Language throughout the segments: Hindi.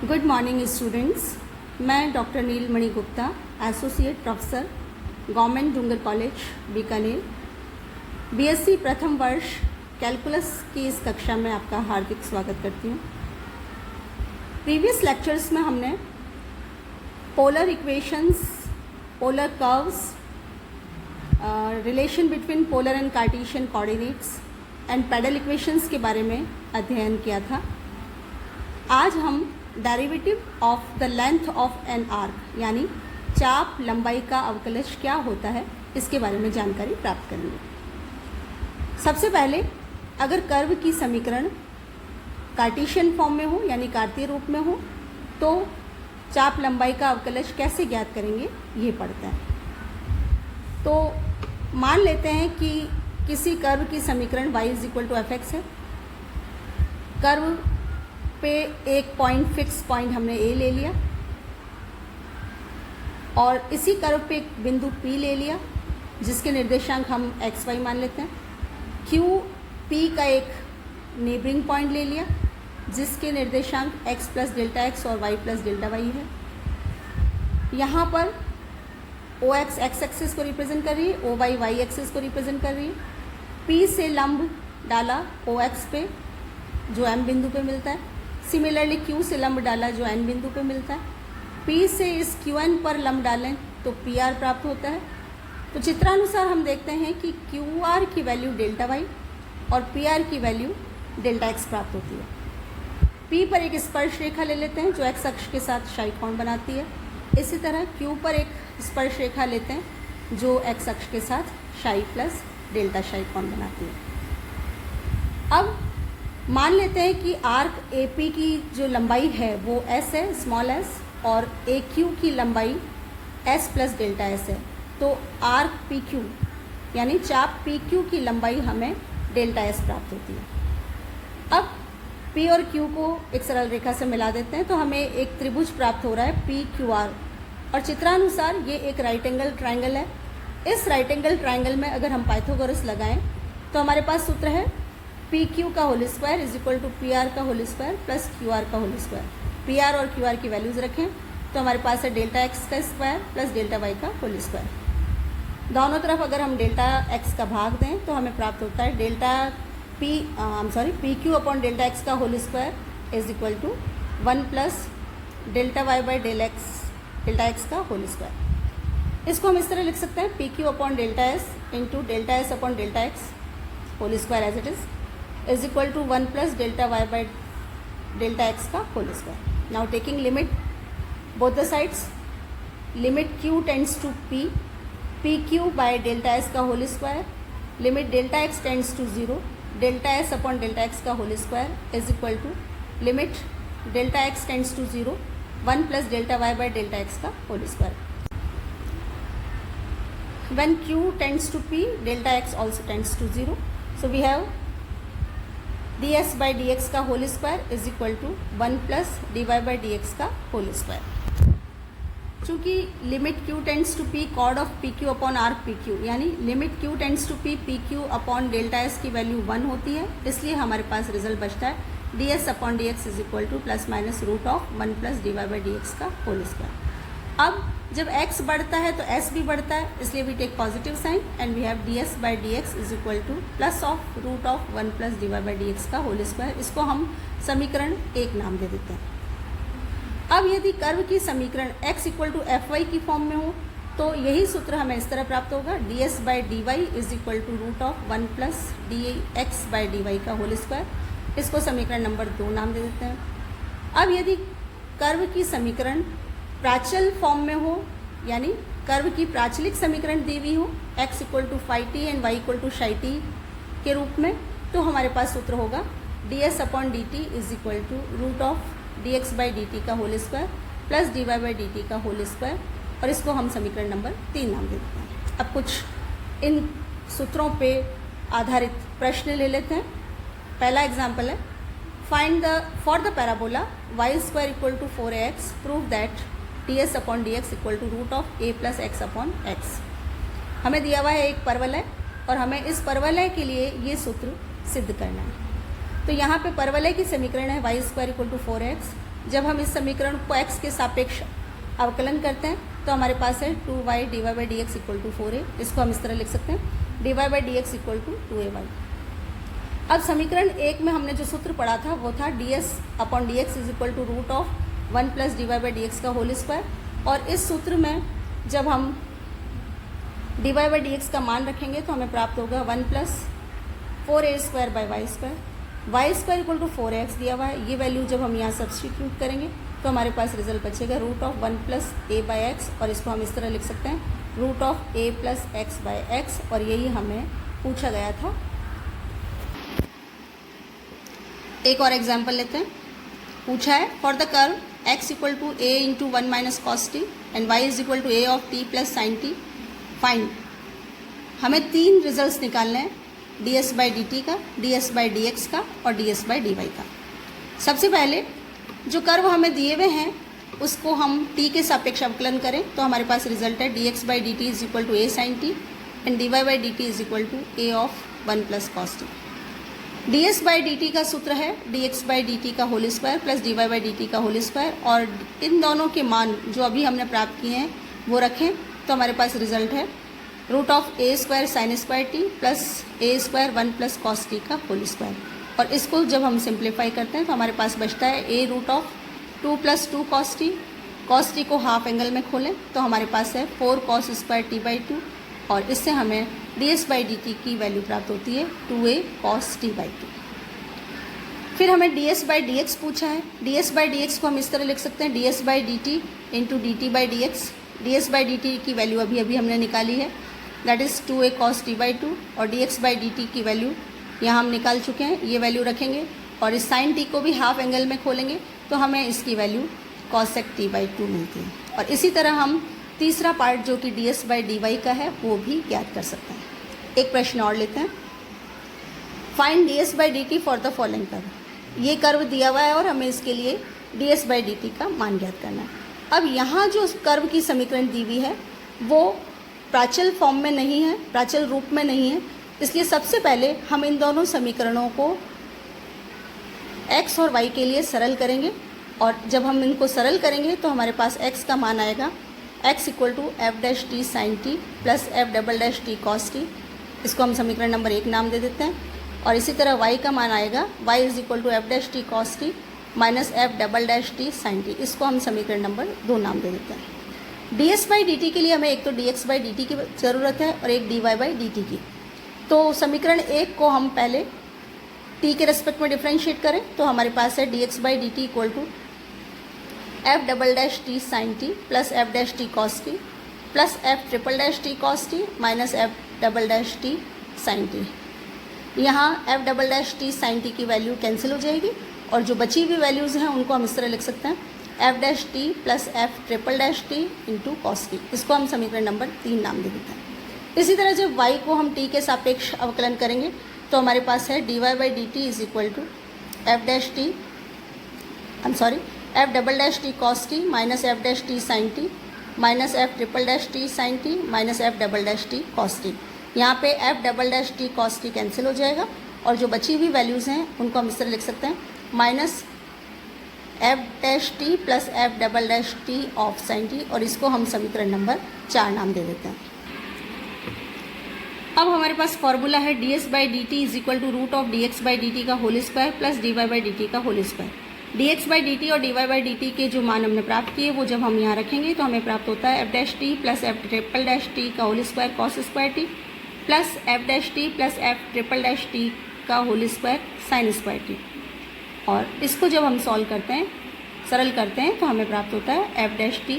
Good morning students. मैं doctor Neelmani Gupta, associate professor, government Dungar college Bikaner, BSc प्रथम वर्ष कैलकुलस की इस कक्षा में आपका हार्दिक स्वागत करती हूँ। प्रीवियस लेक्चर्स में हमने polar equations, polar curves, relation between polar and Cartesian coordinates and pedal equations के बारे में अध्ययन किया था। आज हम derivative of the length of an arc यानी चाप लंबाई का अवकलज क्या होता है इसके बारे में जानकारी प्राप्त करेंगे। सबसे पहले अगर कर्व की समीकरण कार्टेशियन फॉर्म में हो यानी कार्तीय रूप में हो तो चाप लंबाई का अवकलज कैसे ज्ञात करेंगे ये पढ़ते हैं। तो मान लेते हैं कि किसी कर्व की समीकरण y = fx है। कर्व पे एक पॉइंट फिक्स पॉइंट हमने a ले लिया और इसी कर्व पे एक बिंदु p ले लिया जिसके निर्देशांक हम x y मान लेते हैं। q p का एक नेबरिंग पॉइंट ले लिया जिसके निर्देशांक x + Δx और y + Δy है। यहाँ पर OX x एक्सिस को रिप्रेजेंट कर रही है, OY y एक्सिस को रिप्रेजेंट कर रही है। P से लंब डाला OX पे जो M बिंदु पे मिलता है। सिमिलरली Q से लंब डाला जो N बिंदु पे मिलता है। P से इस QN पर लंब डालें तो PR प्राप्त होता है। तो चित्रानुसार हम देखते हैं कि QR की वैल्यू Δy और PR की वैल्यू Δx प्राप्त होती है। P पर एक स्पर्श रेखा ले लेते हैं जो x अक्ष के साथ क्षैतिज कोण बनाती है। इसी तरह Q पर एक स्पर्श रेखा लेते हैं जो x अक्ष के साथ क्षैतिज प्लस डेल्टा क्षैतिज कोण बनाती है। अब मान लेते हैं कि आर्क AP की जो लंबाई है वो s है, स्मॉल s, और AQ की लंबाई s + Δs है। तो आर्क PQ यानी चाप PQ की लंबाई हमें Δs प्राप्त होती है। अब P और Q को एक सरल रेखा से मिला देते हैं तो हमें एक त्रिभुज प्राप्त हो रहा है PQR, और चित्रानुसार ये एक राइट एंगल ट्राइंगल है। इस राइट एंगल ट्राइंगल में अगर हम पाइथागोरस लगाएं तो हमारे पास सूत्र है PQ का होल स्क्वायर = PR का होल स्क्वायर प्लस QR का होल स्क्वायर। PR और QR की वैल्यूज़ रखें तो हमारे पास है Δx का स्क्वायर प्लस Δy का होल स्क्वायर। दोनों तरफ अगर हम Δx का भाग दें तो हमें प्राप्त होता है PQ अपॉन Δx का होल स्क्वायर = 1 + Δy/Δx का होल स्क्वायर। इसको हम इस तरह लिख सकते हैं PQ upon Δs into Δs upon Δx whole square as it is = 1 + Δy/Δx का whole square. Now taking limit both the sides, limit Q tends to P, PQ by Δs का whole square, limit Δx tends to 0, Δs upon Δx का whole square = limit Δx tends to 0, 1 + Δy/Δx का whole square. When Q tends to P, Δx also tends to 0. So we have ds/dx का होल स्क्वायर = 1 + dy/dx का होल स्क्वायर। चूँकि limit Q tends to P chord of PQ upon arc PQ यानी limit Q tends to P PQ upon Δs की वैल्यू 1 होती है, इसलिए हमारे पास रिजल्ट बचता है ds अपॉन dx = ±√1 + dy/dx का होल स्क्वायर। अब जब x बढ़ता है तो s भी बढ़ता है, इसलिए we take positive sign and we have ds/dx = +√1 + dy/dx का होल स्क्वायर। इसको हम समीकरण 1 नाम दे देते हैं। अब यदि कर्व की समीकरण x = fy की फॉर्म में हो तो यही सूत्र हमें इस तरह प्राप्त होगा ds/dy = √1 + dx/dy का होल स्क्वायर। इसको समीकरण नंबर 2 नाम दे देते हैं। अब यदि कर्व की समीकरण प्राचल फॉर्म में हो यानी कर्व की प्राचलिक समीकरण दी हुई हो x = phi-t and y = psi-t के रूप में, तो हमारे पास सूत्र होगा ds अपॉन dt = √dx/dt का होल स्क्वायर प्लस dy/dt का होल स्क्वायर, और इसको हम समीकरण नंबर 3 नाम दे देते हैं। अब कुछ इन सूत्रों पे आधारित प्रश्न ले लेते हैं। पहला एग्जाम्पल है find for the parabola y² = 4ax prove that ds upon dx = √a + x upon x। हमें दिया हुआ है एक परवलय और हमें इस परवलय के लिए ये सूत्र सिद्ध करना है। तो यहाँ पे परवलय की समीकरण है y² = 4x जब हम इस समीकरण को x के सापेक्ष अवकलन करते हैं तो हमारे पास है 2y dy/dx equal to 4a। इसको हम इस तरह लिख सकते हैं dy/dx इक्वल टू 2ay। अब समीकरण 1 में हमने जो सूत्र पढ़ा था वो था ds/dx is equal to root of 1 plus dy/dx का होल स्क्वायर। और इस सूत्र में जब हम dy/dx का मान रखेंगे तो हमें प्राप्त होगा 1 plus 4a² by Y square equal to 4x दिया हुआ है। ये वैल्यू जब हम यहाँ सब्स्टिट्यूट करेंगे तो हमारे पास रिजल्ट बचेगा root of 1 plus a by X, और इसको हम इस तरह लिख सकते हैं root of a plus X by X. और यही हमें पूछा गया था। एक और एग्जाम्पल लेते हैं। पूछा है for the curve x equal to a into 1 minus cos T and y is equal to a of t plus sine T find. हमें 3 रिजल्ट्स निकालने हैं, ds/dt का, ds/dx का और ds/dy का। सबसे पहले जो कर्व हमें दिए हुए हैं उसको हम t के सापेक्ष अवकलन करें तो हमारे पास रिजल्ट है dx/dt is equal to a sine T and dy/dt is equal to a of 1 plus cos T. ds/dt का सूत्र है dx/dt का होल स्क्वायर प्लस dy/dt का होल स्क्वायर, और इन दोनों के मान जो अभी हमने प्राप्त किए हैं वो रखें तो हमारे पास रिजल्ट है root of a² sine square T plus a² 1 plus cos T का होल स्क्वायर। और इसको जब हम सिंप्लीफाई करते हैं तो हमारे पास बचता है a root of 2 plus 2 cos T को हाफ एंगल में खोलें तो हमारे पास है 4 कॉस स्क्वायर टी बाई 2, और इससे हमें ds/dt की वैल्यू प्राप्त होती है 2a cos t बाई 2। फिर हमें ds/dx पूछा है। ds/dx को हम इस तरह लिख सकते हैं ds/dt इंटू dt/dx। ds/dt की वैल्यू अभी अभी हमने निकाली है, that is 2a cos t by 2, और dx/dt की वैल्यू यहाँ हम निकाल चुके हैं, ये वैल्यू रखेंगे और इस साइन t को भी हाफ एंगल में खोलेंगे तो हमें इसकी वैल्यू cosec t बाई 2 मिलती है। और इसी तरह हम तीसरा पार्ट जो कि ds/dy का है वो भी ज्ञात कर सकते हैं। एक प्रश्न और लेते हैं। Find ds/dt for the following curve. ये कर्व दिया हुआ है और हमें इसके लिए ds/dt का मान ज्ञात करना है। अब यहाँ जो कर्व की समीकरण दी हुई है वो प्राचल फॉर्म में नहीं है, प्राचल रूप में नहीं है, इसलिए सबसे पहले हम इन दोनों समीकरणों को x और y के लिए सरल करेंगे। और जब हम इनको सरल करेंगे तो हमारे पास x का मान आएगा x equal to F dash T sine T plus F double dash T cos T. इसको हम समीकरण नंबर 1 नाम दे देते हैं। और इसी तरह y का मान आएगा y is equal to F dash T cos T minus F double dash T sine T. इसको हम समीकरण नंबर 2 नाम दे देते हैं। ds/dt के लिए हमें एक तो dx/dt की ज़रूरत है और एक dy/dt की। तो समीकरण 1 को हम पहले t के रेस्पेक्ट में डिफ्रेंशिएट करें तो हमारे पास है dx/dt equal to f double dash T sine T plus f dash T cos t plus f triple dash T cos T minus F double dash T sine t. यहाँ f double dash T sine t की वैल्यू कैंसिल हो जाएगी और जो बची हुई वैल्यूज़ हैं उनको हम इस तरह लिख सकते हैं F dash t plus f triple dash T into cos T. इसको हम समीकरण नंबर 3 नाम दे देते हैं। इसी तरह जब y को हम t के सापेक्ष अवकलन करेंगे तो हमारे पास है dy/dt is equal to F dash T F double dash T cos T minus F dash T sine T minus F triple dash T sine T minus F double dash T cos T. यहाँ पे F double dash T cos T cancel हो जाएगा और जो बची हुई वैल्यूज़ हैं उनको हम इस तरह लिख सकते हैं minus F dash t plus F double dash T of sine T, और इसको हम समीकरण नंबर 4 नाम दे देते हैं। अब हमारे पास फॉर्मूला है ds/dt is equal to root of dx/dt का होल स्क्वायर प्लस dy/dt का होल स्क्वायर। dx/dt और dy/dt के जो मान हमने प्राप्त किए वो जब हम यहाँ रखेंगे तो हमें प्राप्त होता है f dash t plus f triple dash t का whole square cos square T plus f dash t plus f triple dash t का whole square sine square T. और इसको जब हम सॉल्व करते हैं, सरल करते हैं तो हमें प्राप्त होता है f dash t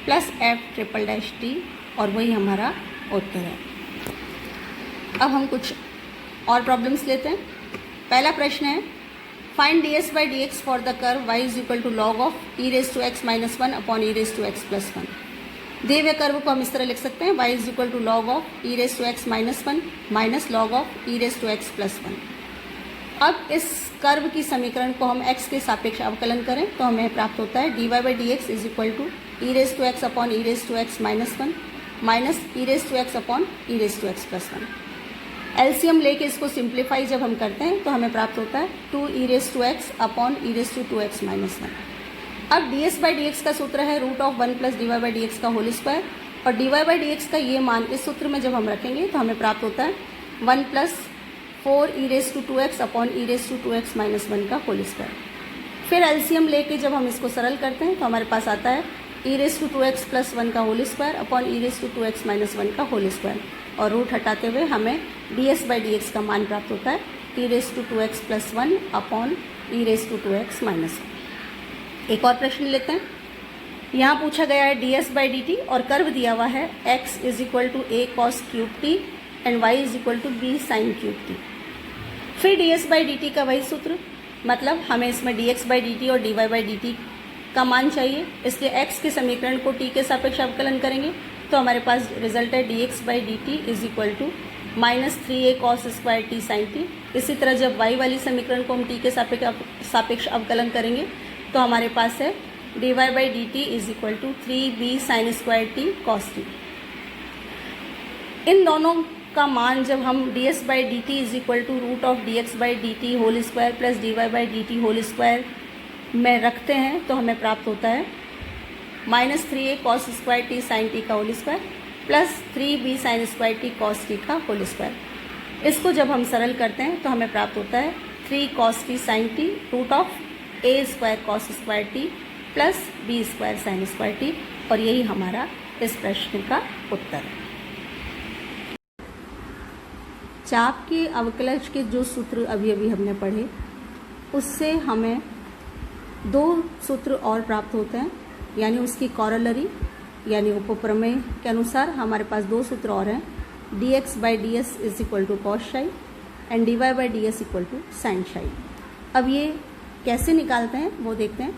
plus f triple dash T, और वही हमारा उत्तर है। अब हम कुछ और प्रॉब्लम्स लेते हैं। पहला प्रश्न है find ds/dx for the curve y is equal to log of e⁻x−1 upon e⁻x+1। दिए हुए कर्व को हम इस तरह लिख सकते हैं y is equal to log of e⁻x−1 minus log of e⁻x+1। अब इस कर्व की समीकरण को हम x के सापेक्ष अवकलन करें तो हमें प्राप्त होता है dy/dx is equal to e⁻x upon e⁻x−1 minus e⁻x upon e⁻x+1। LCM लेके इसको सिंप्लीफाई जब हम करते हैं तो हमें प्राप्त होता है 2e⁻x अपॉन e⁻2x-1। अब ds बाई डी एक्स का सूत्र है root of 1 plus D Y by D x का होल स्क्वायर, और dy बाई डी एक्स का ये मान इस सूत्र में जब हम रखेंगे तो हमें प्राप्त होता है 1 plus 4 E raise to 2x upon E raise to 2x minus 1 का होल स्क्वायर। फिर एलसीएम लेके जब हम इसको सरल करते हैं तो हमारे पास आता है e raise to 2x plus 1 का whole square upon E raise to 2x minus 1 का होल स्क्वायर, और रूट हटाते हुए हमें ds बाई डी एक्स का मान प्राप्त होता है e raise to 2x plus 1 upon E raise to 2x minus 1। एक और प्रश्न लेते हैं। यहाँ पूछा गया है ds बाई डी टी और कर्व दिया हुआ है x is equal to a cos cube T and y is equal to b sine cube T. फिर ds बाई डी टी का वही सूत्र, मतलब हमें इसमें dx बाई डी टी और dy बाई डी टी का मान चाहिए, इसलिए x के समीकरण को t के सापेक्ष अवकलन करेंगे तो हमारे पास रिजल्ट है dx by D T is equal to minus 3a cos square T sine T. इसी तरह जब y वाली समीकरण को हम t के सापेक्ष अवकलन करेंगे तो हमारे पास है dy by D T is equal to 3b sine square t cos t. इन दोनों का मान जब हम ds by D T is equal to root of dx by D t whole square plus dy by D t whole square में रखते हैं तो हमें प्राप्त होता है minus 3a cos square T sine t का whole square plus 3b sine square t cos T का होल स्क्वायर। इसको जब हम सरल करते हैं तो हमें प्राप्त होता है 3 cos T sine T root of a square cos square T plus b square sine square T, और यही हमारा इस प्रश्न का उत्तर है। चाप के अवकलज के जो सूत्र अभी अभी हमने पढ़े उससे हमें 2 सूत्र और प्राप्त होते हैं, यानी उसकी कॉरलरी यानी उपप्रमेय के अनुसार हमारे पास 2 सूत्र और हैं। dx by D S is equal to cos psi and dy by D S equal to sine psi. अब ये कैसे निकालते हैं वो देखते हैं।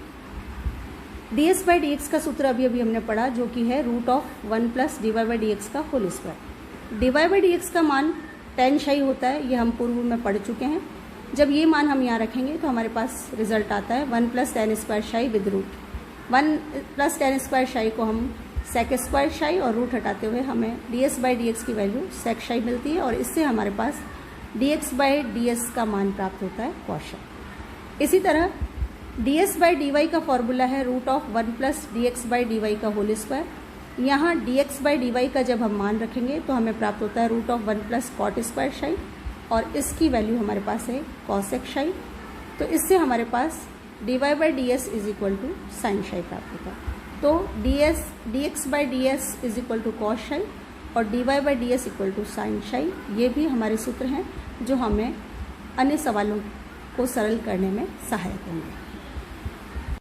ds बाई डी एक्स का सूत्र अभी अभी हमने पढ़ा जो कि है root of 1 plus dy by D x का whole square. dy by D x का मान tan शाई होता है, ये हम पूर्व में पढ़ चुके हैं। जब ये मान हम यहाँ रखेंगे तो हमारे पास रिजल्ट आता है 1 plus tan square psi with root 1 plus tan square psi को हम सेक स्क्वायर शाई और रूट हटाते हुए हमें ds बाई डी एक्स की वैल्यू सेक शाई मिलती है, और इससे हमारे पास dx बाई डी एस का मान प्राप्त होता है कॉस शाई। इसी तरह ds बाई डी वाई का फॉर्मूला है root of 1 plus dx by D Y का होल स्क्वायर। यहाँ dx बाई डी वाई का जब हम मान रखेंगे तो हमें प्राप्त होता है root of 1 plus cot square psi, और इसकी वैल्यू हमारे पास है कॉसेक शाई। तो इससे हमारे पास dy by D S is equal to sine psi प्राप्त होता है। तो dx by D S is equal to cos psi और dy by D S equal to sine psi, ये भी हमारे सूत्र हैं जो हमें अन्य सवालों को सरल करने में सहायक होंगे।